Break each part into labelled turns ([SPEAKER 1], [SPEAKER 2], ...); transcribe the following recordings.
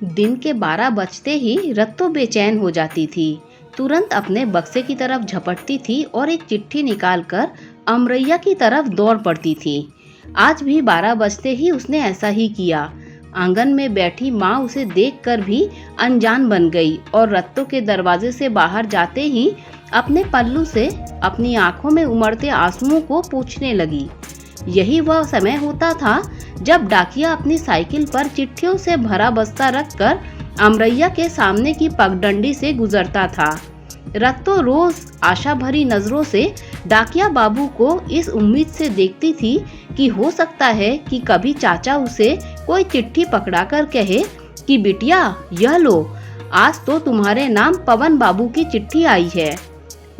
[SPEAKER 1] दिन के 12 बजते ही रत्तो बेचैन हो जाती थी। तुरंत अपने बक्से की तरफ झपटती थी और एक चिट्ठी निकालकर अमरैया की तरफ दौड़ पड़ती थी। आज भी 12 बजते ही उसने ऐसा ही किया। आंगन में बैठी माँ उसे देखकर भी अनजान बन गई और रत्तो के दरवाजे से बाहर जाते ही अपने पल्लू से अपनी आंखों में उमड़ते आंसुओं को पोंछने लगी। यही वह समय होता था जब डाकिया अपनी साइकिल पर चिट्ठियों से भरा बस्ता रखकर अमरैया के सामने की पगडंडी से गुजरता था। रत्तो रोज आशा भरी नजरों से डाकिया बाबू को इस उम्मीद से देखती थी कि हो सकता है कि कभी चाचा उसे कोई चिट्ठी पकड़ाकर कहे कि बिटिया यह लो, आज तो तुम्हारे नाम पवन बाबू की चिट्ठी आई है।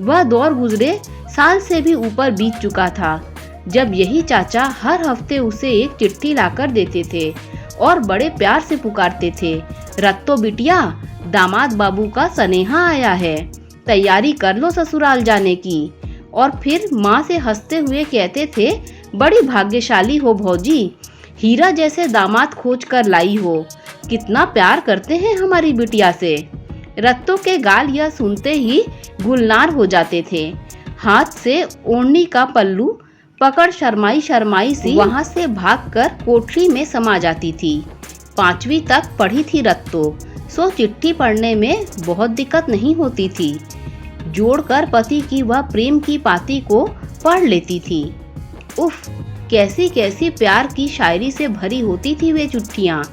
[SPEAKER 1] वह दौर गुजरे साल से भी ऊपर बीत चुका था जब यही चाचा हर हफ्ते उसे एक चिट्ठी लाकर देते थे और बड़े प्यार से पुकारते थे, रत्तो बिटिया, दामाद बाबू का सनेहा आया है, तैयारी कर लो ससुराल जाने की। और फिर माँ से हंसते हुए कहते थे, बड़ी भाग्यशाली हो भौजी, हीरा जैसे दामाद खोज कर लाई हो, कितना प्यार करते हैं हमारी बिटिया से। रत्तो के गाल यह सुनते ही गुलनार हो जाते थे। हाथ से ओढ़नी का पल्लू पकड़ शर्माई शर्माई सी वहां से भागकर कोठरी में समा जाती थी। 5वीं तक पढ़ी थी रत्तो, सो चिट्ठी पढ़ने में बहुत दिक्कत नहीं होती थी। जोड़कर पति की वह प्रेम की पाती को पढ़ लेती थी। उफ, कैसी कैसी प्यार की शायरी से भरी होती थी वे चिट्ठियाँ।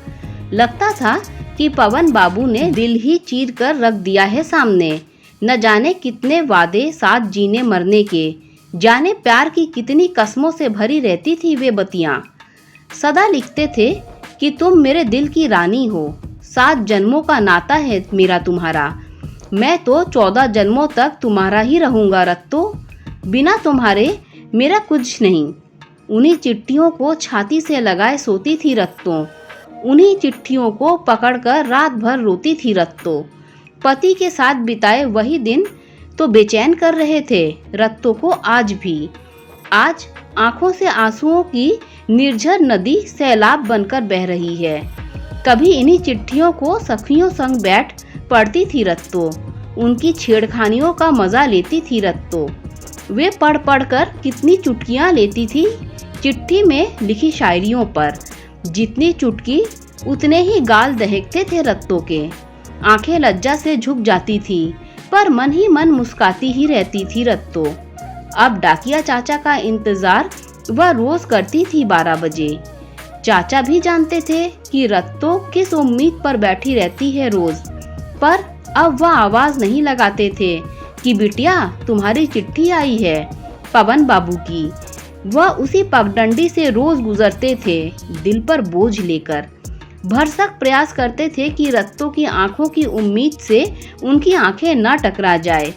[SPEAKER 1] लगता था कि पवन बाबू ने दिल ही चीर कर रख दिया है सामने। न जाने कितने वादे साथ जीने मरने के, जाने प्यार की कितनी कस्मों से भरी रहती थी वे बतियां। सदा लिखते थे कि तुम मेरे दिल की रानी हो, 7 जन्मों का नाता है मेरा तुम्हारा, मैं तो 14 जन्मों तक तुम्हारा ही रहूंगा रत्तो, बिना तुम्हारे मेरा कुछ नहीं। उन्हीं चिट्ठियों को छाती से लगाए सोती थी रत्तो, उन्हीं चिट्ठियों को पकड़कर रात भर रोती थी रत्तो। पति के साथ बिताए वही दिन तो बेचैन कर रहे थे रत्तो को आज भी। आज आंखों से आंसुओं की निर्झर नदी सैलाब बनकर बह रही है। कभी इन्हीं चिट्ठियों को सखियों संग बैठ पढ़ती थी रत्तो, उनकी छेड़खानियों का मजा लेती थी रत्तो। वे पढ़ पढ़ कर कितनी चुटकियां लेती थी चिट्ठी में लिखी शायरियों पर। जितनी चुटकी उतने ही गाल दहकते थे रत्तो के। आंखें लज्जा से झुक जाती थी पर मन ही मन मुस्काती ही रहती थी रत्तो। अब डाकिया चाचा का इंतजार वह रोज करती थी 12 बजे। चाचा भी जानते थे कि रत्तो किस उम्मीद पर बैठी रहती है रोज, पर अब वह आवाज नहीं लगाते थे कि बिटिया तुम्हारी चिट्ठी आई है पवन बाबू की। वह उसी पगडंडी से रोज गुजरते थे दिल पर बोझ लेकर। भरसक प्रयास करते थे कि रत्तो की आंखों की उम्मीद से उनकी आंखें न टकरा जाए।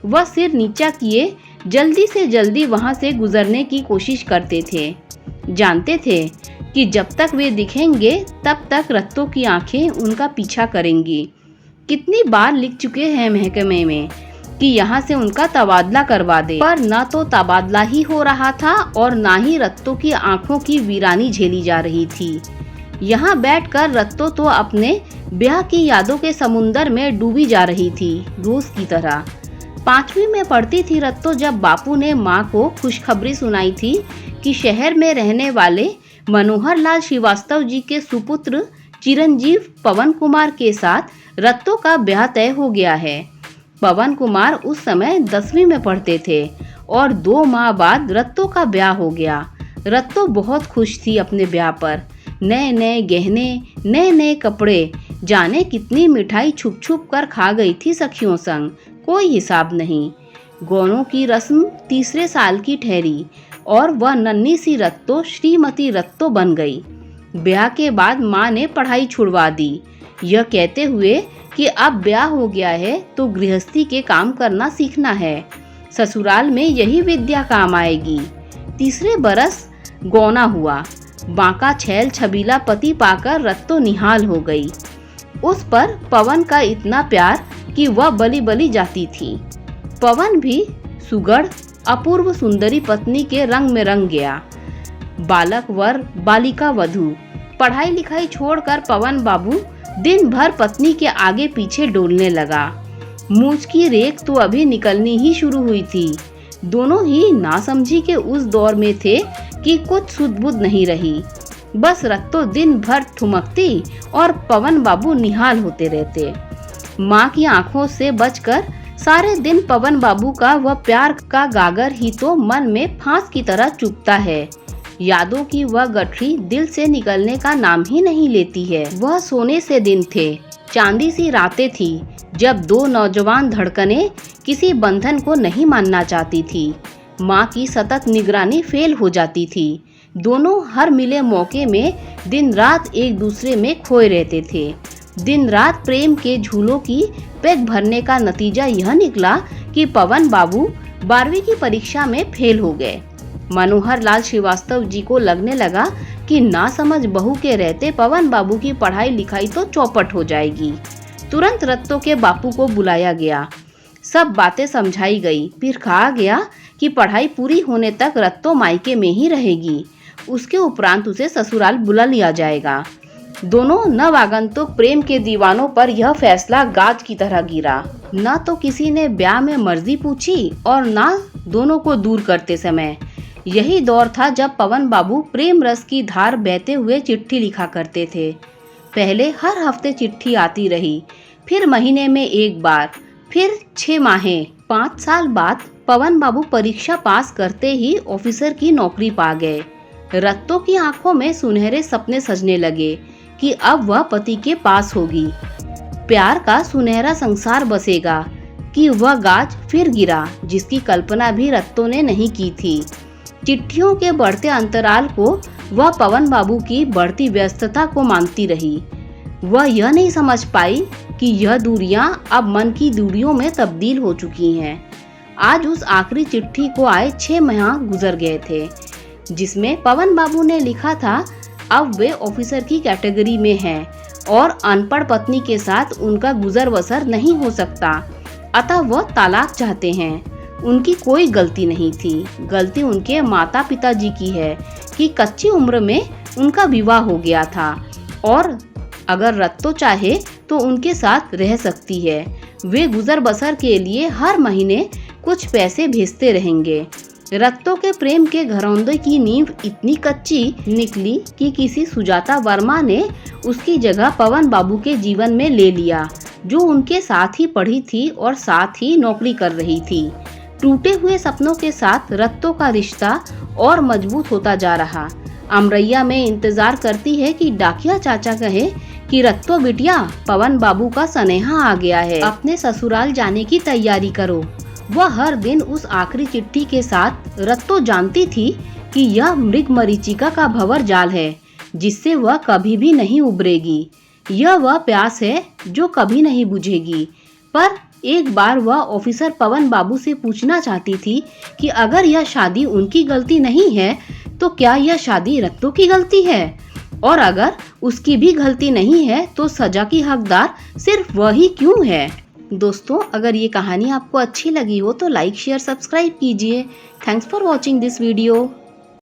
[SPEAKER 1] वह सिर नीचा किए जल्दी से जल्दी वहां से गुजरने की कोशिश करते थे। जानते थे कि जब तक वे दिखेंगे तब तक रत्तो की आंखें उनका पीछा करेंगी। कितनी बार लिख चुके हैं महकमे में कि यहाँ से उनका तबादला करवा दे, पर न तो तबादला ही हो रहा था और न ही रत्तो की आंखों की वीरानी झेली जा रही थी। यहाँ बैठकर रत्तो तो अपने ब्याह की यादों के समुंदर में डूबी जा रही थी रोज की तरह। 5वीं में पढ़ती थी रत्तो जब बापू ने माँ को खुशखबरी सुनाई थी कि शहर में रहने वाले मनोहर लाल श्रीवास्तव जी के सुपुत्र चिरंजीव पवन कुमार के साथ रत्तो का ब्याह तय हो गया है। पवन कुमार उस समय 10वीं में पढ़ते थे और 2 माह बाद रत्तो का ब्याह हो गया। रत्तो बहुत खुश थी अपने ब्याह पर। नए नए गहने, नए नए कपड़े, जाने कितनी मिठाई छुप छुप कर खा गई थी सखियों संग, कोई हिसाब नहीं। गौनों की रस्म 3रे साल की ठहरी और वह नन्ही सी रत्तो श्रीमती रत्तो बन गई। ब्याह के बाद माँ ने पढ़ाई छुड़वा दी, यह कहते हुए कि अब ब्याह हो गया है तो गृहस्थी के काम करना सीखना है, ससुराल में यही विद्या काम आएगी। 3रे बरस गौना हुआ। बांका छैल छबीला पति पाकर रत्तो निहाल हो गई। उस पर पवन का इतना प्यार कि वह बली बली जाती थी। पवन भी सुगढ़ अपूर्व सुंदरी पत्नी के रंग में रंग गया। बालक वर बालिका वधू। पढ़ाई लिखाई छोड़कर पवन बाबू दिन भर पत्नी के आगे पीछे डोलने लगा। मूंछ की रेख तो अभी निकलनी ही शुरू हुई थी। दोनों ही नासमझी के उस दौर में थे कि कुछ सुध-बुध नहीं रही। बस रत्तो दिन भर ठुमकती और पवन बाबू निहाल होते रहते। माँ की आंखों से बचकर सारे दिन पवन बाबू का वह प्यार का गागर ही तो मन में फांस की तरह चुभता है। यादों की वह गठरी दिल से निकलने का नाम ही नहीं लेती है। वह सोने से दिन थे, चांदी सी रातें थी, जब दो नौजवान धड़कनें किसी बंधन को नहीं मानना चाहती थी। माँ की सतत निगरानी फेल हो जाती थी। दोनों हर मिले मौके में दिन रात एक दूसरे में खोए रहते थे। दिन रात प्रेम के झूलों की पेग भरने का नतीजा यह निकला कि पवन बाबू 12वीं की परीक्षा में फेल हो गए। मनोहर लाल श्रीवास्तव जी को लगने लगा कि नासमझ बहू के रहते पवन बाबू की पढ़ाई लिखाई तो चौपट हो जाएगी। तुरंत रत्तो के बापू को बुलाया गया। सब बातें समझाई गई। फिर कहा गया कि पढ़ाई पूरी होने तक रत्तो मायके में ही रहेगी। उसके उपरांत उसे ससुराल बुला लिया जाएगा। दोनों नवागंतुक प्रेम के दीवानों पर यह फैसला गाज की तरह गिरा। न तो किसी ने ब्याह में मर्जी पूछी और न दोनों को दूर करते समय। यही दौर था जब पवन बाबू प्रेम रस की धार बहते हुए चिट्ठी लिखा करते थे। पहले हर हफ्ते चिट्ठी आती रही, फिर महीने में एक बार, फिर 6 माहें। 5 साल बाद पवन बाबू परीक्षा पास करते ही ऑफिसर की नौकरी पा गए। रत्तो की आंखों में सुनहरे सपने सजने लगे कि अब वह पति के पास होगी, प्यार का सुनहरा संसार बसेगा। कि वह गाज फिर गिरा जिसकी कल्पना भी रत्तो ने नहीं की थी। चिट्ठियों के बढ़ते अंतराल को वह पवन बाबू की बढ़ती व्यस्तता को मानती रही। वह यह नहीं समझ पाई कि यह दूरियां अब मन की दूरियों में तब्दील हो चुकी हैं। आज उस आखिरी चिट्ठी को आए 6 माह गुजर गए थे, जिसमें पवन बाबू ने लिखा था अब वे ऑफिसर की कैटेगरी में हैं और अनपढ़ पत्नी के साथ उनका गुजर बसर नहीं हो सकता, अतः वह तलाक चाहते हैं। उनकी कोई गलती नहीं थी। गलती उनके माता पिता जी की है कि कच्ची उम्र में उनका विवाह हो गया था और अगर रत्तो चाहे तो उनके साथ रह सकती है। वे गुजर बसर के लिए हर महीने कुछ पैसे भेजते रहेंगे। रत्तो के प्रेम के घरौंदे की नींव इतनी कच्ची निकली कि किसी सुजाता वर्मा ने उसकी जगह पवन बाबू के जीवन में ले लिया, जो उनके साथ ही पढ़ी थी और साथ ही नौकरी कर रही थी। टूटे हुए सपनों के साथ रत्तो का रिश्ता और मजबूत होता जा रहा। अमरैया में इंतजार करती है कि डाकिया चाचा कहे कि रत्तो बिटिया, पवन बाबू का सनेहा आ गया है, अपने ससुराल जाने की तैयारी करो। वह हर दिन उस आखिरी चिट्ठी के साथ रत्तो जानती थी कि यह मृग मरीचिका का भंवर जाल है जिससे वह कभी भी नहीं उबरेगी। यह वह प्यास है जो कभी नहीं बुझेगी। पर एक बार वह ऑफिसर पवन बाबू से पूछना चाहती थी कि अगर यह शादी उनकी गलती नहीं है तो क्या यह शादी रत्तो की गलती है, और अगर उसकी भी गलती नहीं है तो सजा की हकदार सिर्फ वही क्यों है। दोस्तों, अगर ये कहानी आपको अच्छी लगी हो तो लाइक शेयर सब्सक्राइब कीजिए। Thanks for watching this video.